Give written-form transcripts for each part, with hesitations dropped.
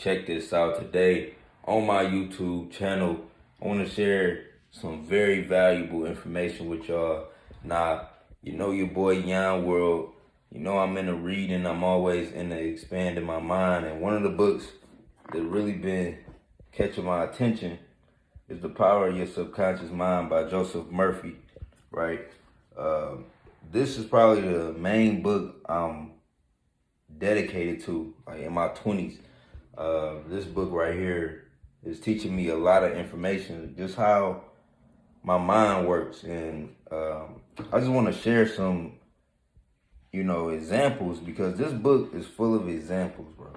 check this out. Today on my YouTube channel, I want to share some very valuable information with y'all. Now, you know your boy Yon World. You know I'm into reading. I'm always into expanding my mind. And one of the books that really been catching my attention is The Power of Your Subconscious Mind by Joseph Murphy, right? This is probably the main book I'm dedicated to, like in my 20s. This book right here is teaching me a lot of information, just how my mind works. And I just want to share some, examples, because this book is full of examples, bro.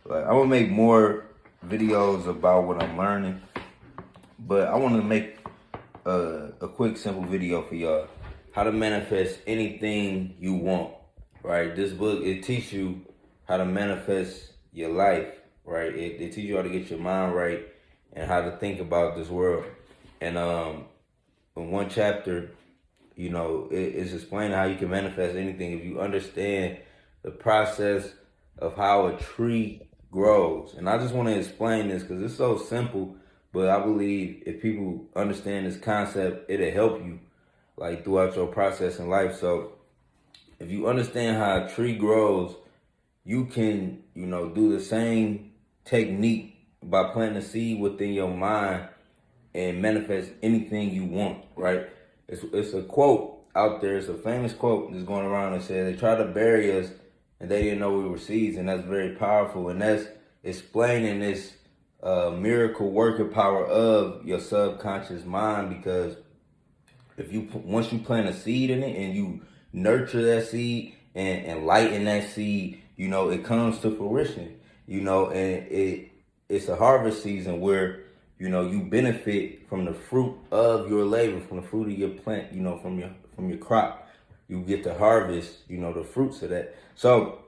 Like, I'm gonna make more videos about what I'm learning, but I want to make a quick, simple video for y'all. How to manifest anything you want, right? This book, it teaches you how to manifest your life, right? It teaches you how to get your mind right and how to think about this world. And in one chapter, it's explaining how you can manifest anything if you understand the process of how a tree grows. And I just want to explain this because it's so simple, but I believe if people understand this concept, it'll help you like throughout your process in life. So if you understand how a tree grows, you can, do the same technique by planting a seed within your mind and manifest anything you want, right? It's a quote out there. It's a famous quote that's going around that says they tried to bury us and they didn't know we were seeds. And that's very powerful. And that's explaining this miracle working power of your subconscious mind, because once you plant a seed in it and you nurture that seed and enlighten that seed, it comes to fruition, and it's a harvest season where, you benefit from the fruit of your labor, from the fruit of your plant, from your crop. You get to harvest, the fruits of that. So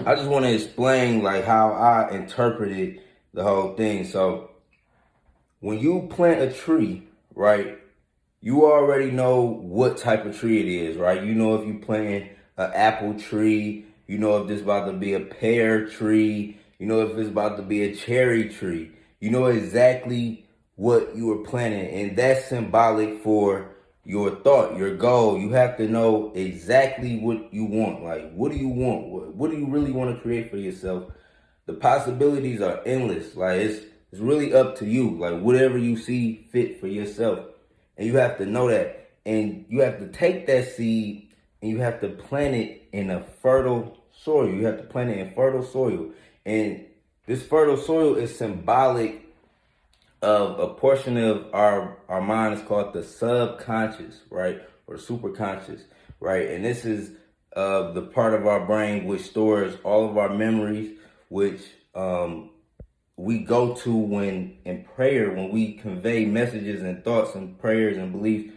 I just want to explain like how I interpreted the whole thing. So when you plant a tree, right, you already know what type of tree it is, right? You know if you plant an apple tree, you know if this about to be a pear tree, you know if it's about to be a cherry tree. You know exactly what you were planting, and that's symbolic for your thought, your goal. You have to know exactly what you want. Like, what do you want? What do you really want to create for yourself? The possibilities are endless. Like, it's really up to you. Like, whatever you see fit for yourself. And you have to know that. And you have to take that seed and you have to plant it in a fertile soil. You have to plant it in fertile soil. And this fertile soil is symbolic of a portion of our mind. Is called the subconscious, right? Or superconscious, right? And this is the part of our brain which stores all of our memories, which we go to when in prayer, when we convey messages and thoughts and prayers and beliefs.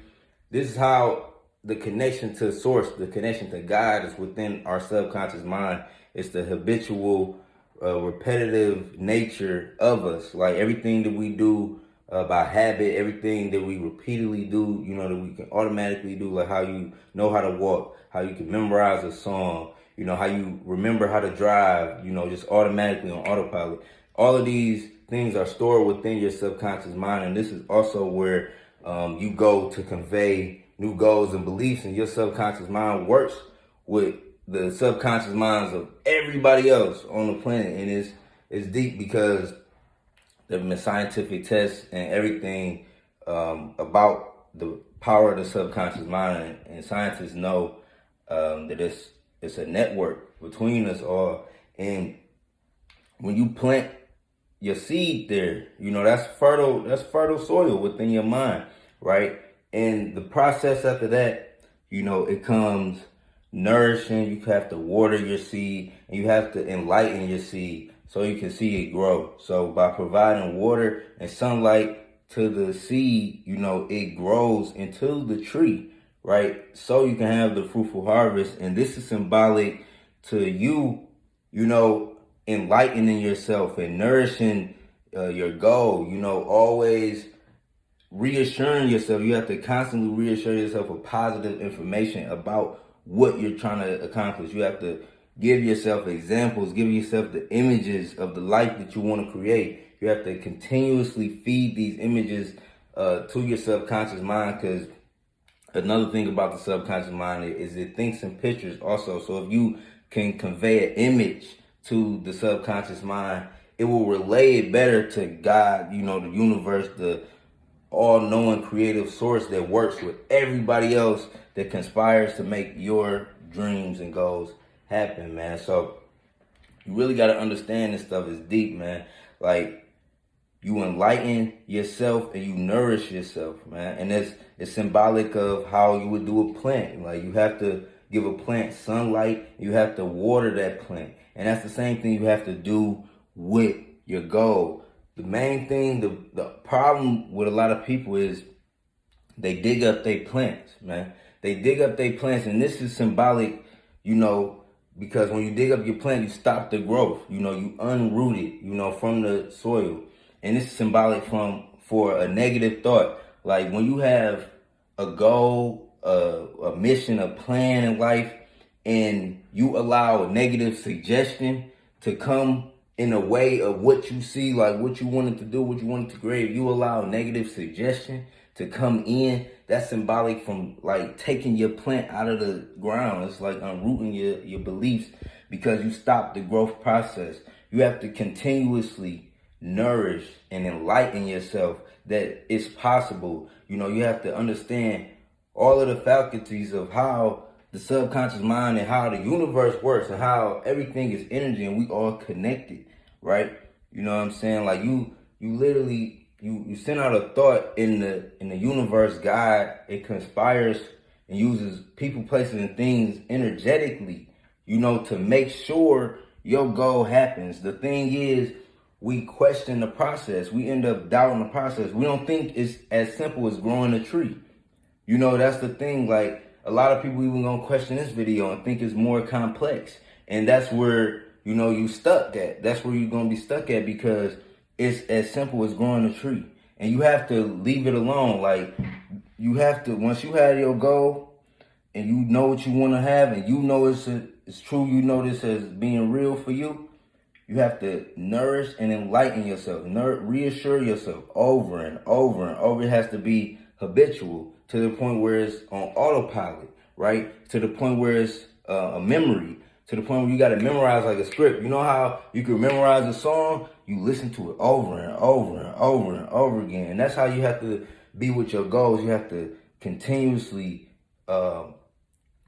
This is how the connection to source, the connection to God is within our subconscious mind. It's the habitual, repetitive nature of us. Like everything that we do by habit, everything that we repeatedly do, that we can automatically do, like how you know how to walk, how you can memorize a song, how you remember how to drive, just automatically on autopilot. All of these things are stored within your subconscious mind, and this is also where you go to convey new goals and beliefs, and your subconscious mind works with the subconscious minds of everybody else on the planet. And it's deep because there have been scientific tests and everything about the power of the subconscious mind, and scientists know that it's a network between us all. And when you plant your seed there, that's fertile soil within your mind, right? And the process after that, it comes nourishing. You have to water your seed and you have to enlighten your seed so you can see it grow. So by providing water and sunlight to the seed, it grows into the tree, right? So you can have the fruitful harvest. And this is symbolic to you, enlightening yourself and nourishing your goal, always reassuring yourself. You have to constantly reassure yourself of positive information about what you're trying to accomplish. You have to give yourself examples, give yourself the images of the life that you want to create. You have to continuously feed these images to your subconscious mind, because another thing about the subconscious mind is it thinks in pictures also. So if you can convey an image to the subconscious mind, it will relay it better to God, you know, the universe, the all-knowing creative source that works with everybody else, that conspires to make your dreams and goals happen, man. So you really got to understand this stuff is deep, man. Like, you enlighten yourself and you nourish yourself, man. And it's symbolic of how you would do a plant. Like, you have to give a plant sunlight. You have to water that plant. And that's the same thing you have to do with your goal. The main thing, the problem with a lot of people is they dig up their plants, man. They dig up their plants, and this is symbolic, you know, because when you dig up your plant, you stop the growth. You know, you unroot it, you know, from the soil. And this is symbolic for a negative thought. Like, when you have a goal, a mission, a plan in life, and you allow a negative suggestion to come in a way of what you see, like what you wanted to do, what you wanted to create, you allow negative suggestion to come in, that's symbolic from like taking your plant out of the ground. It's like unrooting your beliefs, because you stop the growth process. You have to continuously nourish and enlighten yourself that it's possible. You know, you have to understand all of the faculties of how the subconscious mind and how the universe works and how everything is energy and we all connected, right? You know what I'm saying? Like, you literally, you send out a thought in the universe, God, it conspires and uses people, places, and things energetically, you know, to make sure your goal happens. The thing is, we question the process. We end up doubting the process. We don't think it's as simple as growing a tree. You know, that's the thing. Like, a lot of people even gonna question this video and think it's more complex. And that's where, you know, you stuck at. That's where you're gonna be stuck at, because it's as simple as growing a tree. And you have to leave it alone. Like, you have to, once you have your goal and you know what you want to have, and you know it's true, you know this as being real for you, you have to nourish and enlighten yourself. Reassure yourself over and over and over. It has to be habitual, to the point where it's on autopilot, right? To the point where it's a memory, to the point where you got to memorize like a script. You know how you can memorize a song? You listen to it over and over and over and over again. And that's how you have to be with your goals. You have to continuously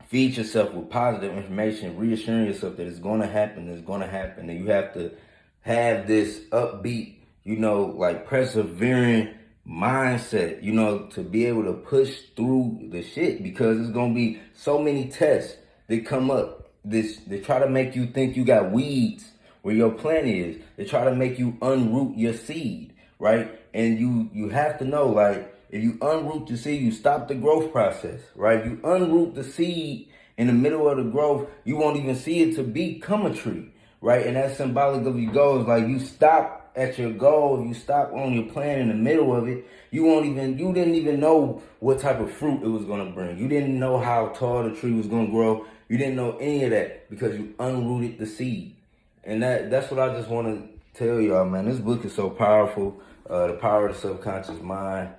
feed yourself with positive information, reassuring yourself that it's going to happen, And you have to have this upbeat, you know, like persevering mindset, you know, to be able to push through the shit, because there's going to be so many tests that come up. They try to make you think you got weeds where your plant is. They try to make you unroot your seed, right? And you have to know, like, if you unroot the seed, you stop the growth process, right? You unroot the seed in the middle of the growth, you won't even see it to become a tree, right? And that's symbolic of your goals. Like, you stop at your goal, you stop on your plan in the middle of it, you didn't even know what type of fruit it was going to bring. You didn't know how tall the tree was going to grow. You didn't know any of that, because you unrooted the seed. And that's what I just want to tell y'all, man. This book is so powerful. The Power of the Subconscious Mind.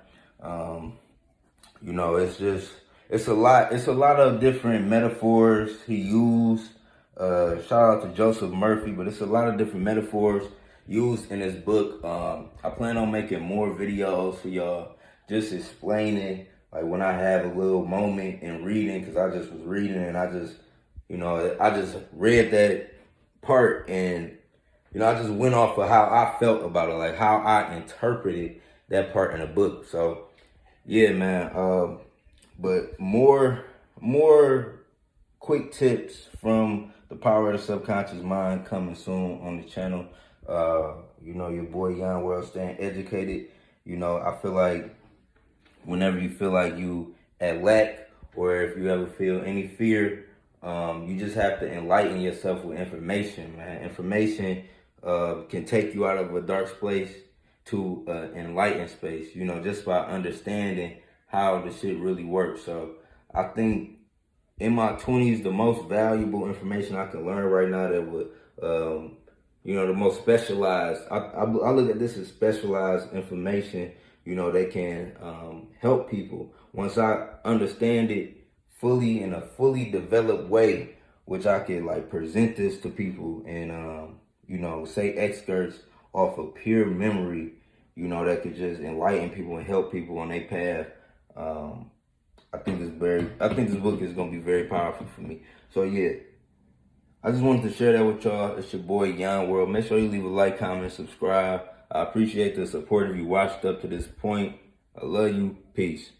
You know, it's a lot of different metaphors he used. Shout out to Joseph Murphy, but it's a lot of different metaphors used in this book. I plan on making more videos for y'all, just explaining, like, when I have a little moment in reading, because I just was reading and I just read that part, and, you know, I just went off of how I felt about it, like how I interpreted that part in the book. So yeah, man. But more quick tips from the Power of the Subconscious Mind coming soon on the channel. You know, your boy Yon World, staying educated. You know, I feel like whenever you feel like you at lack, or if you ever feel any fear, you just have to enlighten yourself with information, man. Information can take you out of a dark place to an enlightened space, you know, just by understanding how the shit really works. So I think in my 20s, the most valuable information I can learn right now that would, the most specialized. I look at this as specialized information, that can help people. Once I understand it fully in a fully developed way, which I can like present this to people and, say excerpts off of pure memory, that could just enlighten people and help people on their path. I think this book is gonna be very powerful for me. So yeah, I just wanted to share that with y'all. It's your boy Yon World. Make sure you leave a like, comment, subscribe. I appreciate the support if you watched up to this point. I love you. Peace.